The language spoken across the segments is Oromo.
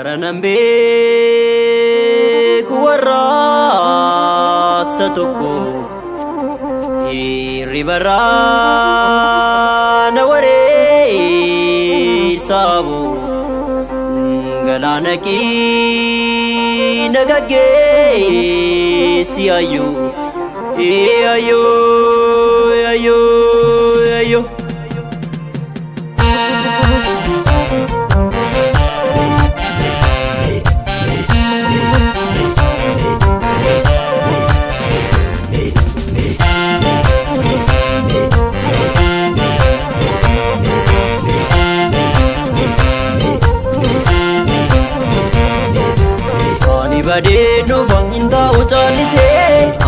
Aranambe kuwarak satoko iribara naware sabu galanaki nagage siayu ayo ayo ayo Badenu vanginda uchalise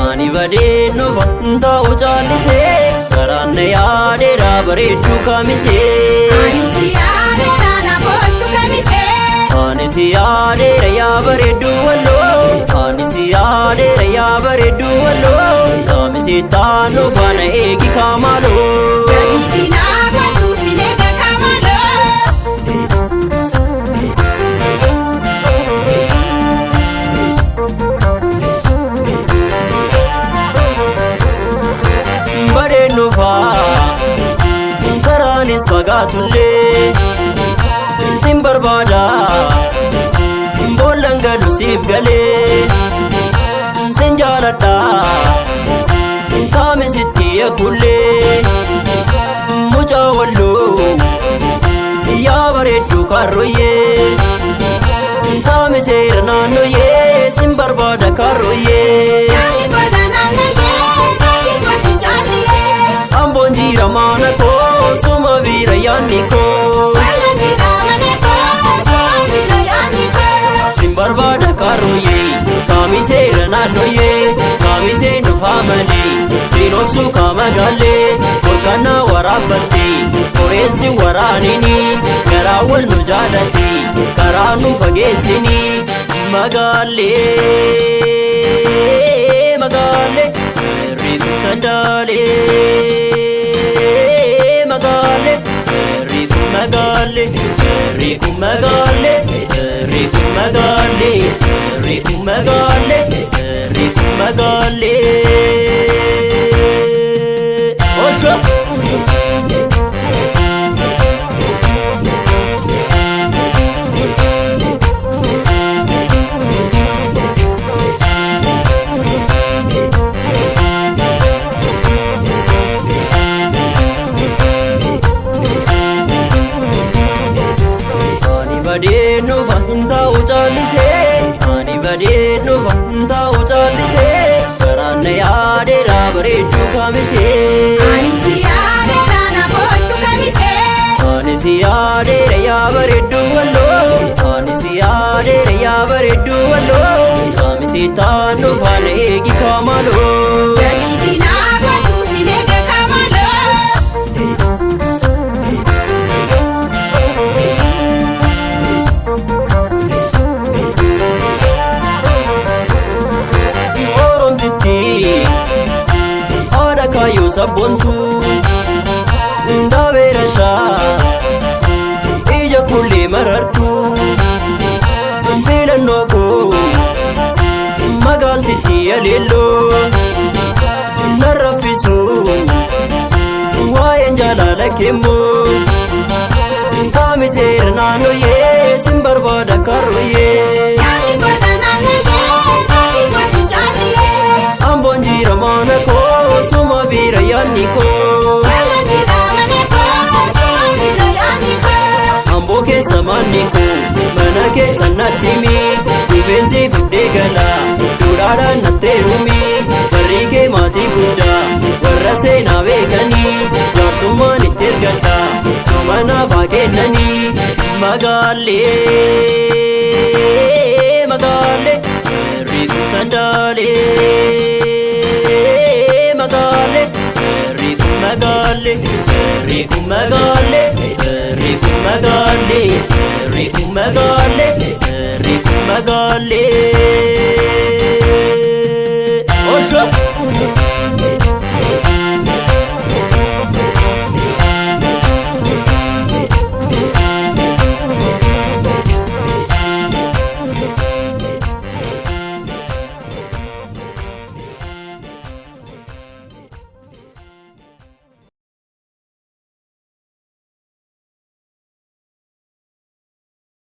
ani badenu vanginda uchalise karanne yaade rabaredu kamise ani siyade rana botu kamise ani siyade rabaredu wallo ani siyade rabaredu wallo kamise tanu bana egi kamalo idina batu sinega kamalo Karanis fagatulle simbarbada bolanga lusif gale senjalata kamisitti yakulle mujawallu ya baredu karroye kamisir nanoye simbarbada karroye ambonjira manako suma vira yaniko balajira manako suma vira yaniko simbarbada karoye kamise rananoye kamise no family sinopsu kamagale korkana warabati korensi waranini garawal no jalati karanu fagesini magale magale riku sandale magale riku magale riku magale riku magale riku magale riku magale osho badenu vanginda uchalise ani badenu vanginda uchalise karanne yaade rabaredu kamise ani siyade rana botu kamise ani siyade rabaredu wallo ani siyade rabaredu wallo kamise tanu bana egi kamalo idina batu sinega kamalo kayo sabontu ndaverasha ija kulle marartu filannoko magaltitti alello narrafisu wayen jalala kemmo kamiser nanoye simbarbada karroye yani badananoye rabi botu jaliye ambonjira manako suma vira yaniko balajira manako suma vira yaniko ambo kesa maniko mana kesa natimi difensi fide gala durada naterumi barike mati guda warra sena vegani jarsuma nitergata sumana vagenani magale magale riku sandale magale riku magale riku magale riku magale riku magale riku magale osho